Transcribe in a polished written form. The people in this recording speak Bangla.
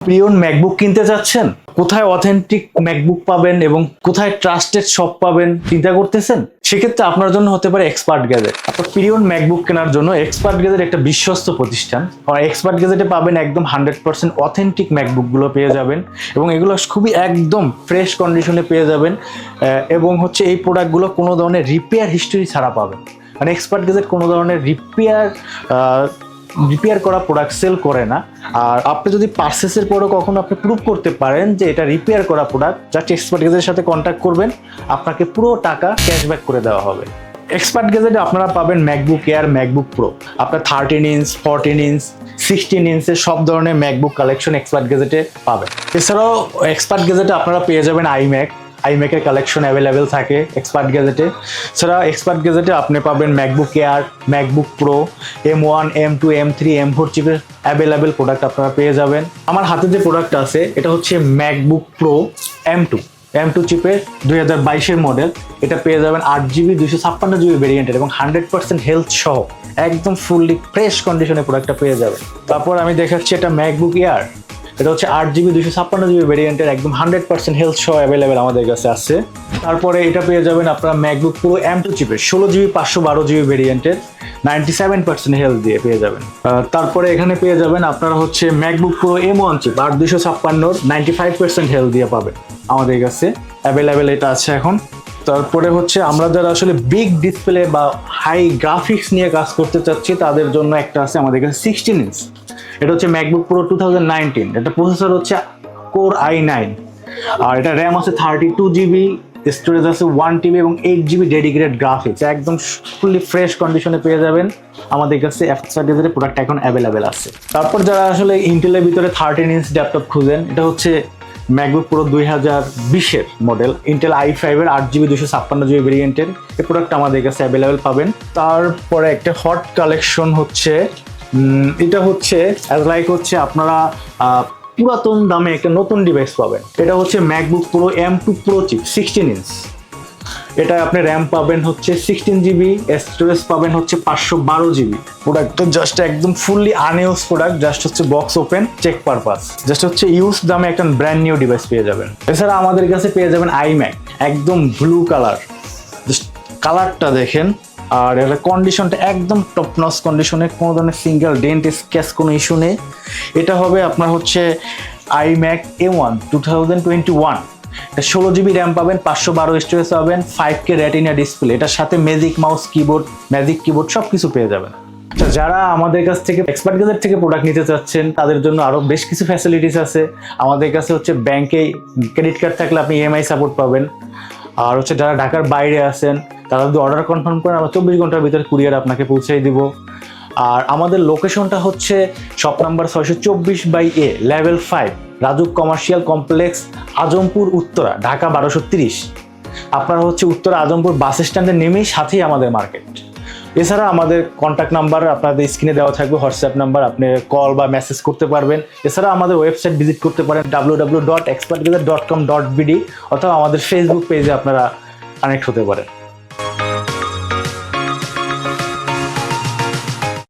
প্রিয়ন ম্যাকবুক কিনতে যাচ্ছেন? কোথায় অথেন্টিক ম্যাকবুক পাবেন এবং কোথায় ট্রাস্টেড শপ পাবেন চিন্তা করতেছেন? সেক্ষেত্রে আপনার জন্য হতে পারে এক্সপার্ট গ্যাজেট। আপনার প্রিয়ন ম্যাকবুক কেনার জন্য এক্সপার্ট গ্যাজেট একটা বিশ্বস্ত প্রতিষ্ঠান। এক্সপার্ট গ্যাজেটে পাবেন একদম 100% অথেন্টিক ম্যাকবুকগুলো পেয়ে যাবেন এবং এগুলো খুবই একদম ফ্রেশ কন্ডিশনে পেয়ে যাবেন এবং হচ্ছে এই প্রোডাক্টগুলো কোনো ধরনের রিপেয়ার হিস্টরি ছাড়া পাবেন। মানে এক্সপার্ট গ্যাজেট কোনো ধরনের রিপেয়ার করা প্রোডাক্ট সেল করে না। আর আপনি যদি পারচেসের পরও কখনো আপনি প্রুভ করতে পারেন যে এটা রিপেয়ার করা প্রোডাক্ট, জাস্ট এক্সপার্ট গ্যাজেটের সাথে কন্ট্যাক্ট করবেন, আপনাকে পুরো টাকা ক্যাশব্যাক করে দেওয়া হবে। এক্সপার্ট গ্যাজেটে আপনারা পাবেন ম্যাকবুক এয়ার, ম্যাকবুক প্রো, আপনার 13 ইঞ্চ, 14 ইঞ্চ, 16 ইঞ্চের সব ধরনের ম্যাকবুক কালেকশন এক্সপার্ট গ্যাজেটে পাবেন। এছাড়াও এক্সপার্ট গ্যাজেটে আপনারা পেয়ে যাবেন আইম্যাকের কালেকশন অ্যাভেলেবেল থাকে এক্সপার্ট গ্যাজেটে। ছাড়া এক্সপার্ট গ্যাজেটে আপনি পাবেন MacBook air, MacBook pro, M1, M2, M3, M4 চিপের অ্যাভেলেবেল প্রোডাক্ট আপনারা পেয়ে যাবেন। আমার হাতে যে প্রোডাক্ট আছে এটা হচ্ছে ম্যাকবুক প্রো M2 চিপের 2022-এর মডেল। এটা পেয়ে যাবেন 8GB 256GB ভেরিয়েন্টের এবং 100% হেলথ সহ একদম ফুললি ফ্রেশ কন্ডিশনে প্রোডাক্টটা পেয়ে যাবেন। তারপর আমি দেখাচ্ছি এটা ম্যাকবুক এয়ার। এটা হচ্ছে 8GB 256GB ভেরিয়েন্টের একদম 100% হেলথ সহ অ্যাভেলেবেল আমাদের কাছে আছে। তারপরে এটা পেয়ে যাবেন আপনারা ম্যাকবুক পুরো M2 চিপের 16GB 512GB ভেরিয়েন্টের 97% হেলথ দিয়ে পেয়ে যাবেন। তারপরে এখানে পেয়ে যাবেন আপনারা হচ্ছে ম্যাকবুক পুরো M1 চিপ 8256 95% হেলথ দিয়ে পাবেন আমাদের কাছে অ্যাভেলেবেল, এটা আছে এখন। তারপরে হচ্ছে আমরা যারা আসলে বিগ ডিসপ্লে বা হাই গ্রাফিক্স নিয়ে কাজ করতে চাচ্ছি তাদের জন্য একটা আছে আমাদের কাছে 16 ইঞ্চ। এটা হচ্ছে ম্যাকবুক প্রো 2019। এটা প্রসেসর হচ্ছে কোর i9 আর এটা র্যাম আছে 32GB, স্টোরেজ আছে 1TB এবং 8GB ডেডিকেটেড গ্রাফিক্স। একদম ফুললি ফ্রেশ কন্ডিশনে পেয়ে যাবেন আমাদের কাছে এক্সপার্ট গ্যাজেটের প্রোডাক্ট এখন অ্যাভেলেবেল আছে। তারপর যারা আসলে ইন্টেলের ভিতরে 13 ইঞ্চ ল্যাপটপ খুঁজেন, এটা হচ্ছে ম্যাকবুক প্রো 2020-এর মডেল, ইন্টেল i5-এর 8GB 256GB ভেরিয়েন্টের এই প্রোডাক্ট আমাদের কাছে অ্যাভেলেবেল পাবেন। তারপরে একটা হট কালেকশন হচ্ছে এটা হচ্ছে হচ্ছে আপনারা পুরাতন দামে একটা নতুন ডিভাইস পাবেন। এটা হচ্ছে MacBook Pro M2 pro chip 16 inch. এটা আপনি র্যাম পাবেন হচ্ছে 16GB, স্টোরেজ পাবেন হচ্ছে 512GB। প্রোডাক্টটা জাস্ট একদম ফুললি আনইউজ প্রোডাক্ট, জাস্ট হচ্ছে box open check purpose, just হচ্ছে ইউজ দামে একটা ব্র্যান্ড নিউ ডিভাইস পেয়ে যাবেন। এছাড়া আমাদের কাছে পেয়ে যাবেন iMac একদম ব্লু কালার, জাস্ট কালারটা দেখেন। আর এর কন্ডিশনটা একদম টপ নচ কন্ডিশনে, কোনো ধরনের সিঙ্গেল ডেন্ট স্ক্র্যাচ কোনো ইস্যু নেই। এটা হবে আপনার হচ্ছে iMac M1 2021। এটা 16GB র্যাম পাবেন, 512 স্টোরেজ পাবেন, 5K রেটিনা ডিসপ্লে, এটার সাথে ম্যাজিক কিবোর্ড সব কিছু পেয়ে যাবেন। যারা আমাদের কাছ থেকে এক্সপার্ট গ্যাজেট থেকে প্রোডাক্ট নিতে চাচ্ছেন তাদের জন্য আরও বেশ কিছু ফ্যাসিলিটিস আছে। আমাদের কাছে হচ্ছে ব্যাংকে ক্রেডিট কার্ড থাকলে আপনি EMI সাপোর্ট পাবেন। আর হচ্ছে যারা ঢাকার বাইরে আছেন তারা যদি অর্ডার কনফার্ম করেন আমরা 24 ঘন্টার ভিতরে কুরিয়ার আপনাকে পৌঁছে দিব। আর আমাদের লোকেশনটা হচ্ছে shop number 624/A, level 5, RAJUK commercial complex, Azampur Uttara, Dhaka 1230। আপনারা হচ্ছে উত্তরা আজমপুর বাস স্ট্যান্ডে নেমেই সাথেই আমাদের মার্কেট। এছাড়া আমাদের কন্ট্যাক্ট নাম্বার আপনাদের স্ক্রিনে দেওয়া থাকবে, হোয়াটসঅ্যাপ নাম্বার, আপনি কল বা মেসেজ করতে পারবেন। এছাড়া আমাদের ওয়েবসাইট ভিজিট করতে পারেন www.expertgadget.com.bd অথবা আমাদের ফেসবুক পেজে আপনারা কানেক্ট হতে পারেন।